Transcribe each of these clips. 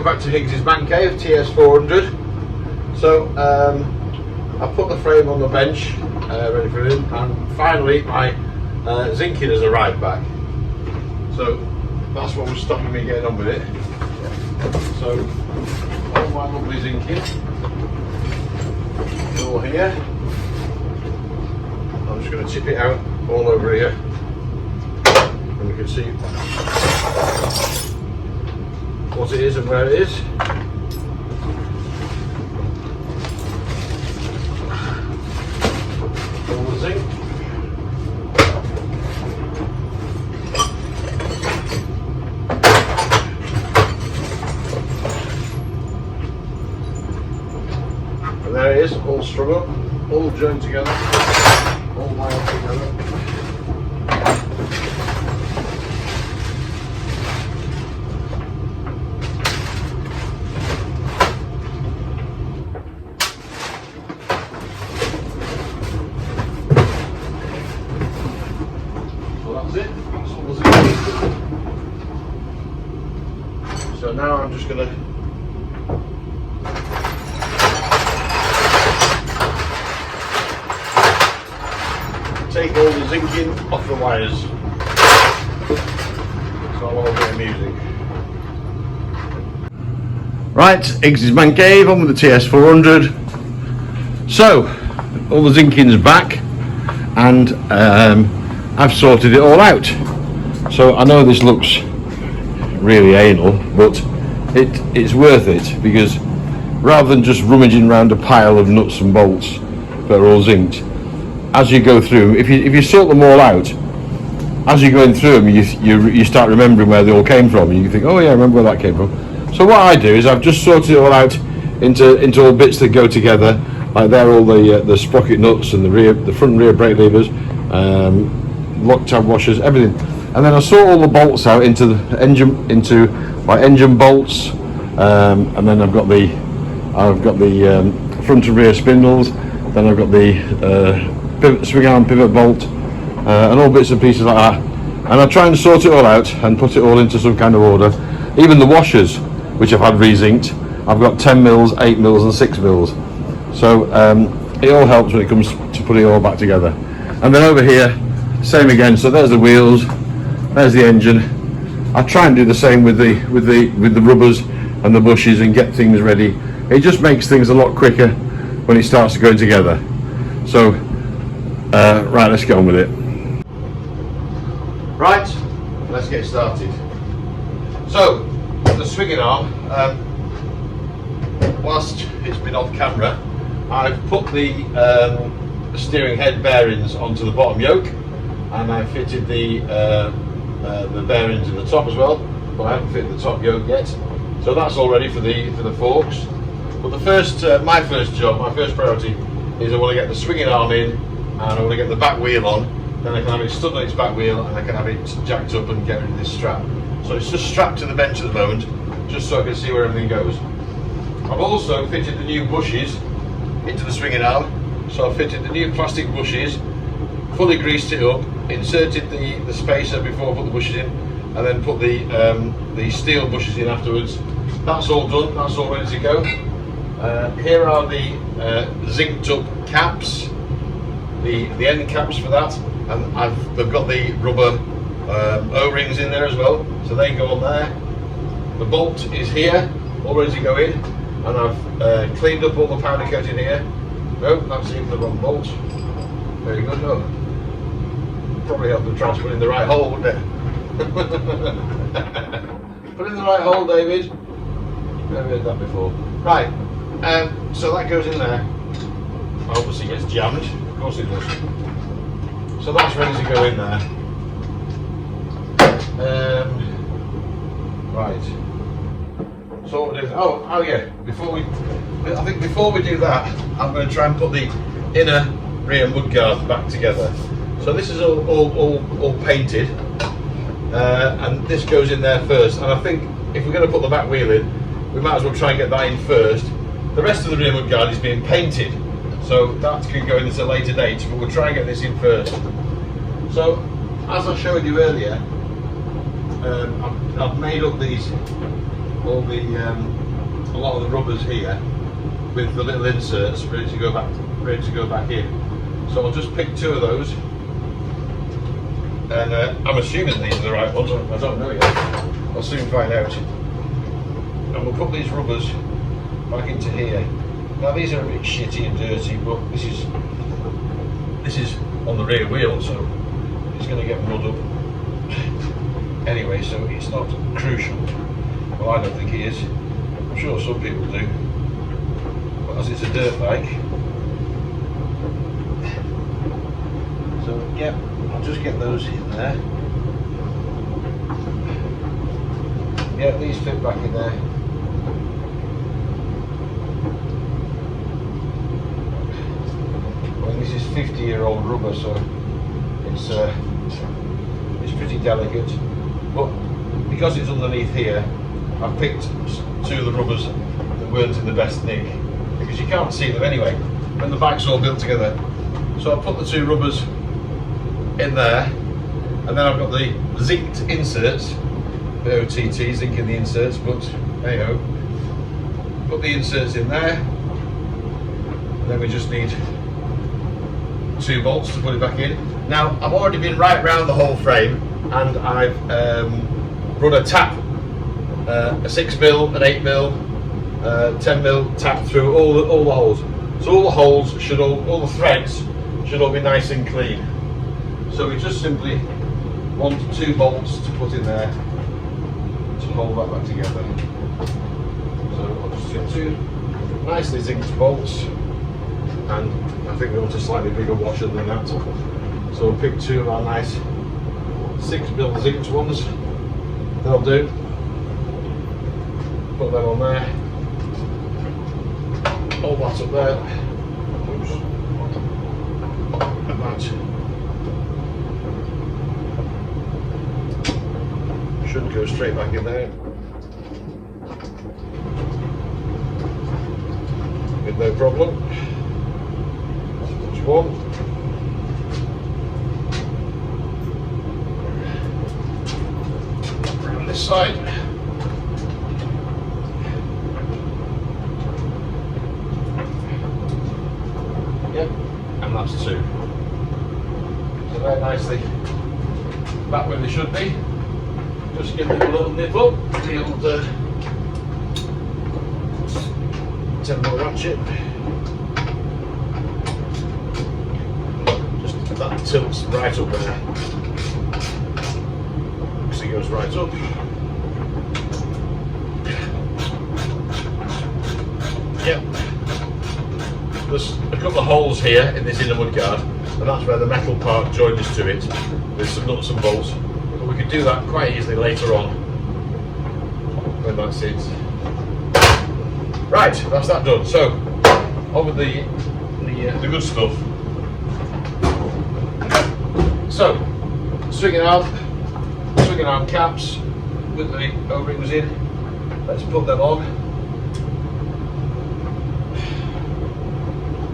welcome back to Higgsy's Man Cave TS400. So I put the frame on the bench ready for him, and finally my zinking has arrived back. So that's what was stopping me getting on with it. So all my lovely zinking is all here. I'm just going to tip it out all over here, and you can see what it is and where it is. All the zinc. And there it is, all strung up, all joined together, all wired together. So now I'm just going to take all the zinking off the wires, so I'll all get music. Right, Higgsy's Man Cave on with the TS400. So all the zinking's back, and I've sorted it all out. So I know this looks really anal, but it's worth it, because rather than just rummaging around a pile of nuts and bolts that are all zinced, as you go through, if you sort them all out, as you're going through them, you start remembering where they all came from, and you think, oh yeah, I remember where that came from. So what I do is I've just sorted it all out into all bits that go together. Like there, all the sprocket nuts and the front and rear brake levers, lock tab washers, everything. And then I sort all the bolts out into the engine, into my engine bolts, and then I've got the front and rear spindles. Then I've got the swing arm pivot bolt, and all bits and pieces like that. And I try and sort it all out and put it all into some kind of order. Even the washers, which I've had re-zinked, I've got 10 mils, 8 mils, and 6 mils. So it all helps when it comes to putting it all back together. And then over here, same again. So there's the wheels. There's the engine. I try and do the same with the rubbers and the bushes and get things ready. It just makes things a lot quicker when it starts to go together. So right, let's get on with it. Right, let's get started. So the swinging arm, whilst it's been off camera, I've put the steering head bearings onto the bottom yoke, and I fitted the bearings in the top as well, but I haven't fitted the top yoke yet. So that's all ready for the forks. But the my first priority is I want to get the swinging arm in, and I want to get the back wheel on. Then I can have it stood on its back wheel, and I can have it jacked up and get rid of this strap. So it's just strapped to the bench at the moment, just so I can see where everything goes. I've also fitted the new bushes into the swinging arm. So I've fitted the new plastic bushes, fully greased it up, inserted the spacer before I put the bushes in, and then put the steel bushes in afterwards. That's all done, that's all ready to go. Here are the zinced up caps, the end caps for that, and they've got the rubber O-rings in there as well, so they go on there. The bolt is here, all ready to go in, and I've cleaned up all the powder coating here. No, that's even the wrong bolt. Very good. No, probably help them try to put it in the right hole, wouldn't it? Put it in the right hole, David. Never heard that before. Right, so that goes in there. Obviously gets jammed, of course it does. So that's ready to go in there. Right. So what we'll do, oh yeah, before we do that, I'm going to try and put the inner rear mudguard back together. So this is all painted, and this goes in there first. And I think if we're going to put the back wheel in, we might as well try and get that in first. The rest of the rear mudguard is being painted, so that can go in at a later date, but we'll try and get this in first. So, as I showed you earlier, I've made up all the a lot of the rubbers here with the little inserts ready to go back in. So I'll just pick 2 of those, and I'm assuming these are the right ones. I don't know yet. I'll soon find out. And we'll put these rubbers back into here. Now these are a bit shitty and dirty, but this is on the rear wheel, so it's going to get mud up. Anyway, so it's not crucial. Well, I don't think it is. I'm sure some people do. But as it's a dirt bike, so yeah, I'll just get those in there. Yeah, these fit back in there. Well, this is 50-year-old rubber, so it's pretty delicate. But because it's underneath here, I've picked 2 of the rubbers that weren't in the best nick, because you can't see them anyway when the bike's all built together. So I'll put the 2 rubbers in there, and then I've got the zinked inserts, the OTT zinking the inserts, but hey ho, put the inserts in there, and then we just need 2 bolts to put it back in. Now I've already been right round the whole frame, and I've run a tap, a 6mm, an 8mm, 10mm tap through all the holes. So all the holes should all the threads should all be nice and clean. So we just simply want 2 bolts to put in there to hold that back together. So I'll just get 2 nicely zinked bolts, and I think we want a slightly bigger washer than that. So we'll pick 2 of our nice 6mm zinked ones. That'll do. Put that on there. All that up there. Oops. And that should go straight back in there with no problem. That's 1. This side. Yep, and that's 2. So they're nicely back where they should be. Just give them a little nip up, the old 10mm ratchet. Just that tilts right up there. So it goes right up. Yep. There's a couple of holes here in this inner mudguard, and that's where the metal part joins to it with some nuts and bolts. But we could do that quite easily later on when that's it. Right, that's that done. So, on with the good stuff. So, swinging arm caps with the O-rings in. Let's put them on.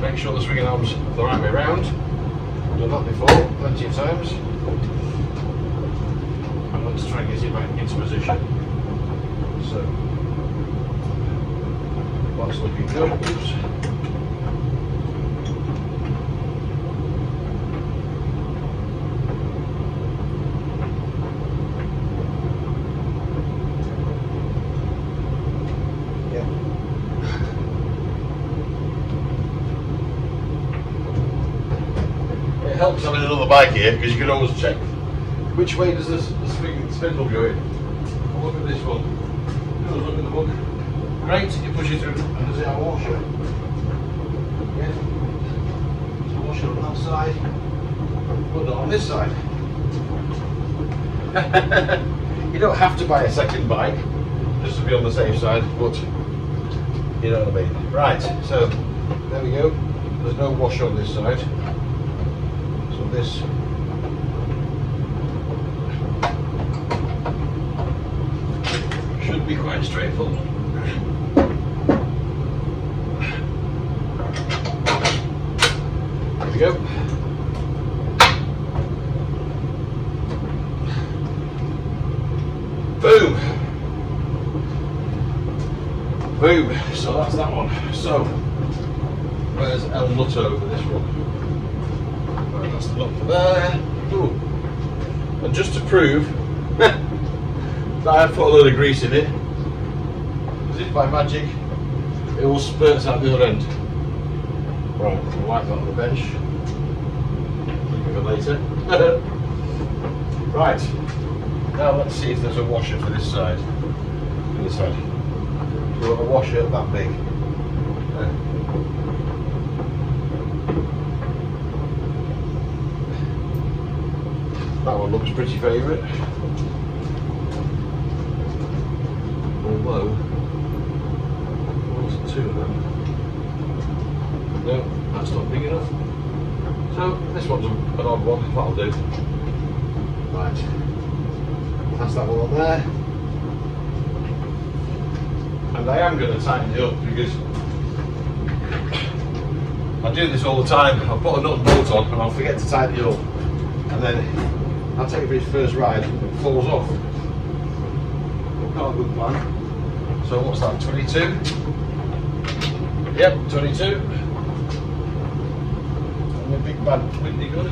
Make sure the swinging arms are the right way around. I've done that before, plenty of times. And let's try and get it back into position. So, that's looking good. Oops. It helps having another bike here, because you can always check which way does the spindle go in. Look at this one. Look at the book. Great, you push it through, and does it have a washer? Yeah. There's a washer on that side, but not on this side. You don't have to buy a second bike just to be on the safe side, but you know what I mean. Right, so there we go. There's no washer on this side. So this should be quite straightforward. There we go. Boom. Boom, so that's that one. So, where's El Nutto for this one? Right, that's the nut for there. Ooh. And just to prove that I put a load of grease in it, as if by magic, it all spurts out the other end. Right, I'll wipe that on the bench. Leave it for later. Right, now let's see if there's a washer for this side. For this side. We want a washer that big. That one looks pretty favourite. Although, there wasn't two of them. No, that's not big enough. So, this one's an odd one, that'll do. Right. That's that one on there. And I am going to tighten it up because I do this all the time. I'll put a nut and bolt on and I'll forget to tighten it up. And then I'll take it for his first ride and it falls off. Not a good plan. So what's that, 22? Yep, 22. And the big bad windy gun,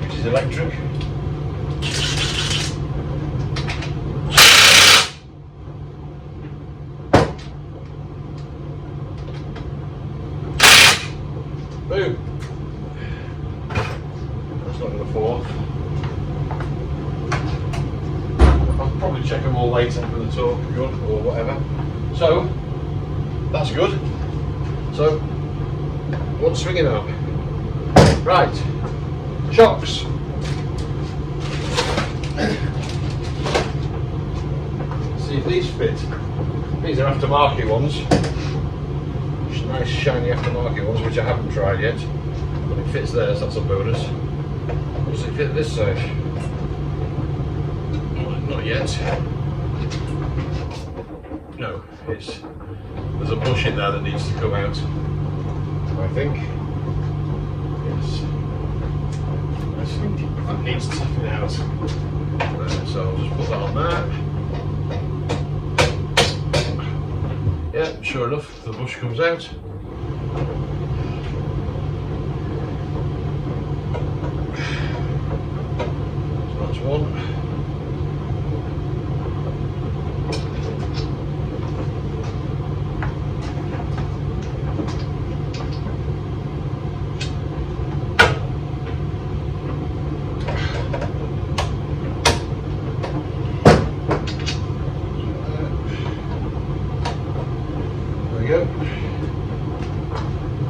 which is electric. Boom. That's not going to fall off. I'll probably check them all later with the torque gun or whatever. So, that's good. So, one swinging arm. Right, shocks. See if these fit. These are aftermarket ones. Nice shiny aftermarket ones, which I haven't tried yet. But it fits there, so that's a bonus. Does it fit this side? Not yet. No, there's a bush in there that needs to come out, I think. Yes. I think that needs tapping out. So I'll just put that on there. Yeah, sure enough, the bush comes out. So that's one. Go.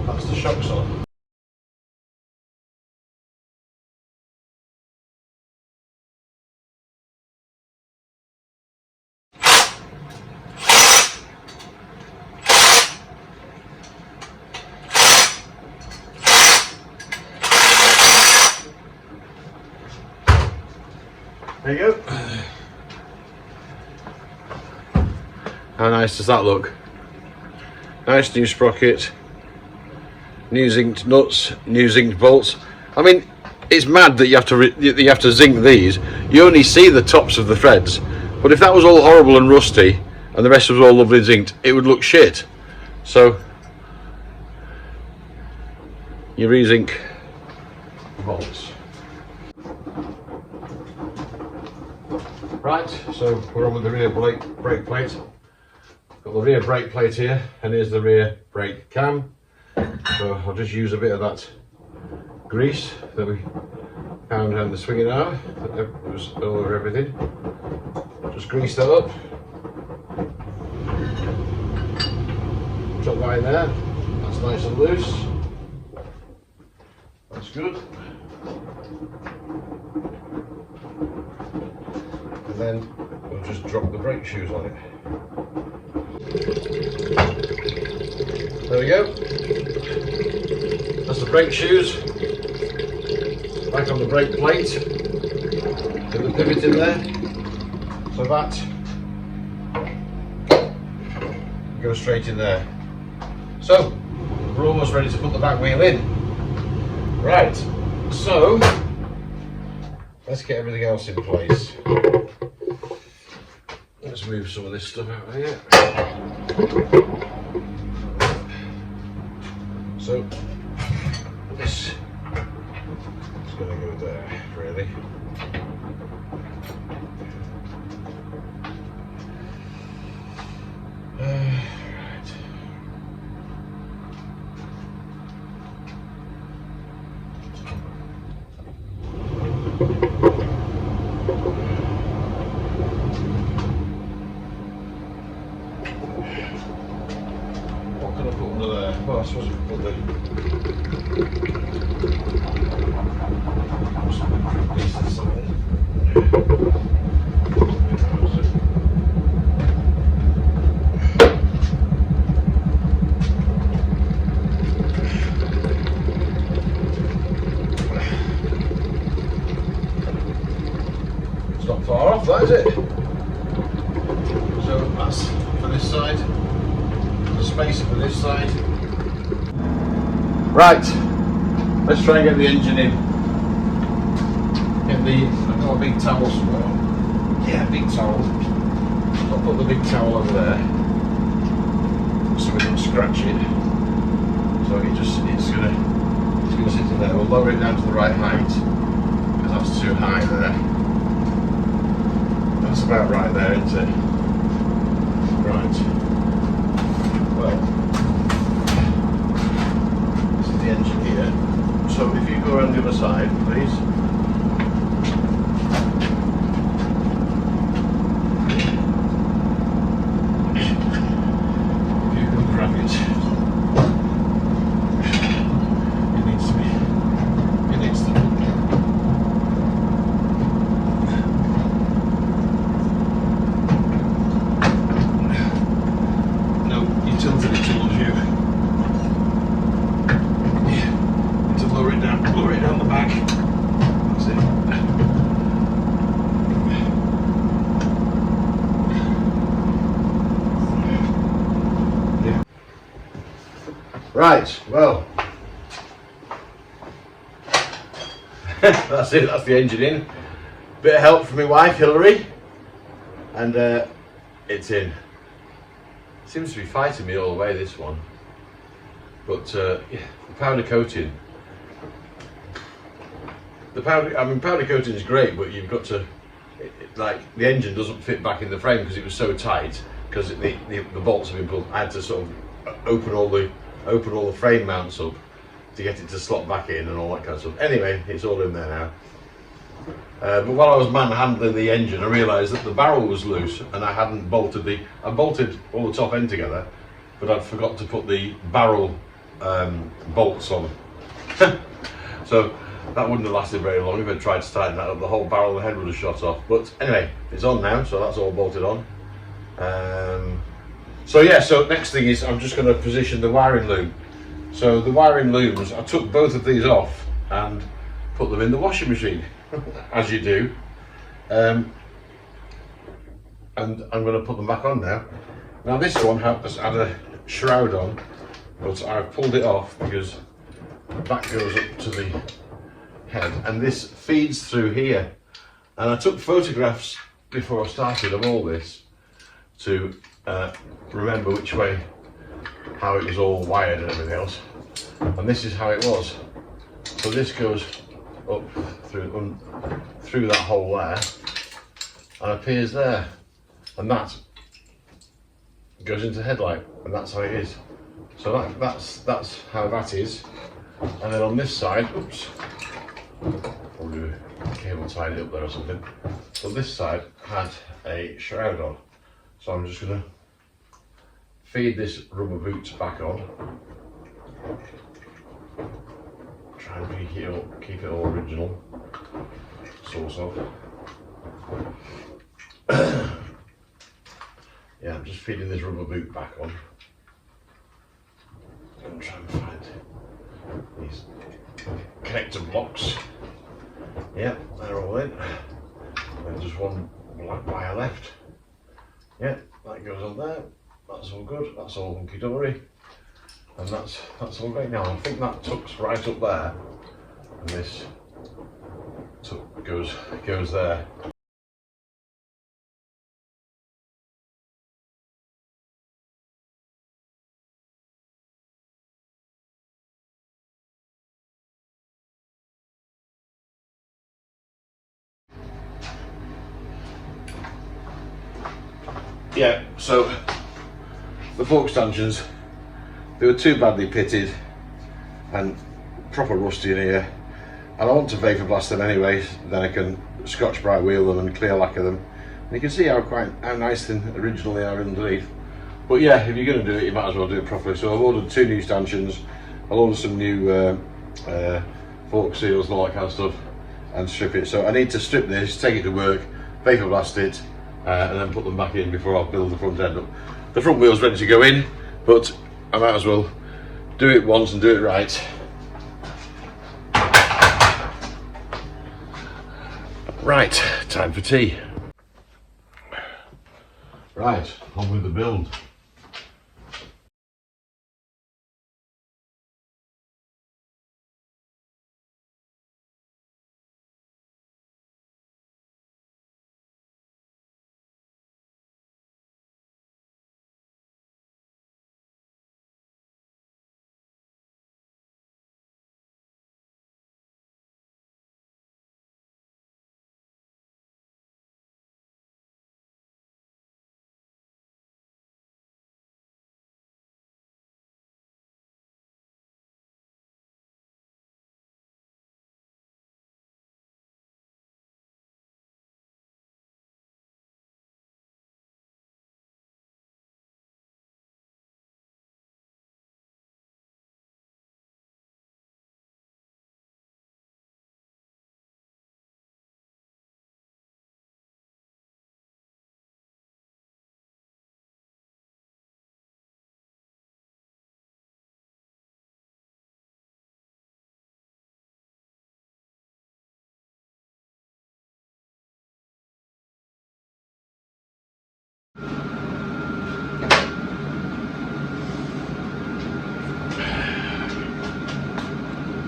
That's the shocks on. There you go. How nice does that look? Nice new sprocket, new zinced nuts, new zinced bolts. I mean, it's mad that you have to zinc these. You only see the tops of the threads, but if that was all horrible and rusty and the rest was all lovely zinced, it would look shit. So you re-zinc the bolts. Right, so we're on with the rear brake plate. Got the rear brake plate here, and here's the rear brake cam. So I'll just use a bit of that grease that we found around the swinging arm, that was all over everything. Just grease that up. Drop that in there. That's nice and loose. That's good. And then we'll just drop the brake shoes on it. There we go. That's the brake shoes. Back on the brake plate. Put the pivot in there. So that goes straight in there. So we're almost ready to put the back wheel in. Right. So let's get everything else in place. Let's move some of this stuff out of here. So this is going to go there, really. What can I put under there? Well, I suppose we can put the pieces on. It's not far off, that is it? So that's for this side. There's space for this side. Right, let's try and get the engine in. I've got a big towel somewhere. Yeah, big towel. I'll put the big towel over there so we don't scratch it. So it's gonna sit in there. We'll lower it down to the right height because that's too high there. That's about right there, isn't it? Right. Well, this is the engine here. So if you go around the other side, please. If you can grab it. It needs to be. No, you tilted it towards you. Yeah. To lower it down the back. That's it. Yeah. Right, well. That's it, that's the engine in. Bit of help from my wife, Hilary. And it's in. Seems to be fighting me all the way, this one. But yeah, the powder coating. Powder coating is great, but you've got to, like, the engine doesn't fit back in the frame because it was so tight, because the bolts have been pulled. I had to sort of open all the frame mounts up to get it to slot back in and all that kind of stuff. Anyway, it's all in there now. But while I was manhandling the engine, I realised that the barrel was loose and I hadn't bolted I bolted all the top end together, but I'd forgot to put the barrel bolts on. So that wouldn't have lasted very long if I'd tried to tighten that up. The whole barrel and the head would have shot off. But anyway, it's on now, so that's all bolted on. So yeah, so next thing is I'm just going to position the wiring loom. So the wiring looms, I took both of these off and put them in the washing machine, as you do. And I'm going to put them back on now. Now this one has had a shroud on, but I've pulled it off because that goes up to the head and this feeds through here. And I took photographs before I started of all this to remember which way, how it was all wired and everything else. And this is how it was. So this goes up through that hole there and appears there, and that goes into the headlight, and that's how it is. So that's how that is. And then on this side, oops, probably a cable tied it up there or something. So this side had a shroud on. So I'm just going to feed this rubber boot back on. Try and keep it all original, sort of. Yeah, I'm just feeding this rubber boot back on. I'm trying to find these connector blocks. Yeah, they're all in. There's just one black wire left. Yeah, that goes on there. That's all good. That's all hunky dory. And that's all great. Now I think that tucks right up there, and this goes there. yeah, so the fork stanchions, they were too badly pitted and proper rusty in here, and I want to vapor blast them anyway, then I can Scotch Brite wheel them and clear lacquer them. And you can see how nice and original they are underneath. But yeah, if you're going to do it, you might as well do it properly. So I've ordered 2 new stanchions, I'll order some new fork seals and all that kind of stuff, and strip it. So I need to strip this, take it to work, vapor blast it, and then put them back in before I build the front end up. The front wheel's ready to go in, but I might as well do it once and do it right. Right, time for tea. Right, on with the build.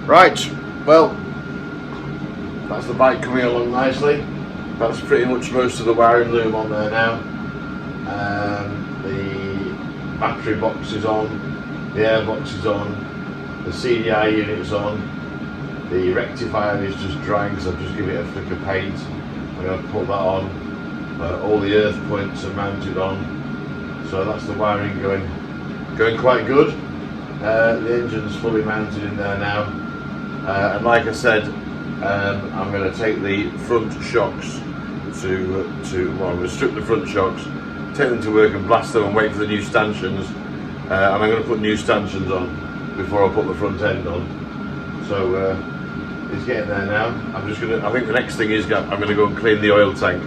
Right, well, that's the bike coming along nicely. That's pretty much most of the wiring loom on there now. The battery box is on, the air box is on, the CDI unit is on, the rectifier is just drying because I've just given it a flick of paint. I'm going to put that on. All the earth points are mounted on, so that's the wiring going quite good. The engine's fully mounted in there now, and like I said, I'm going to take the front shocks well, I'm going to strip the front shocks, take them to work and blast them and wait for the new stanchions, and I'm going to put new stanchions on before I put the front end on. So it's getting there now. I think the next thing is I'm going to go and clean the oil tank.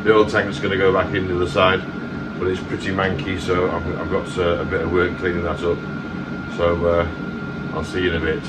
The oil tank's going to go back into the side, but it's pretty manky, so I've got a bit of work cleaning that up. So I'll see you in a bit.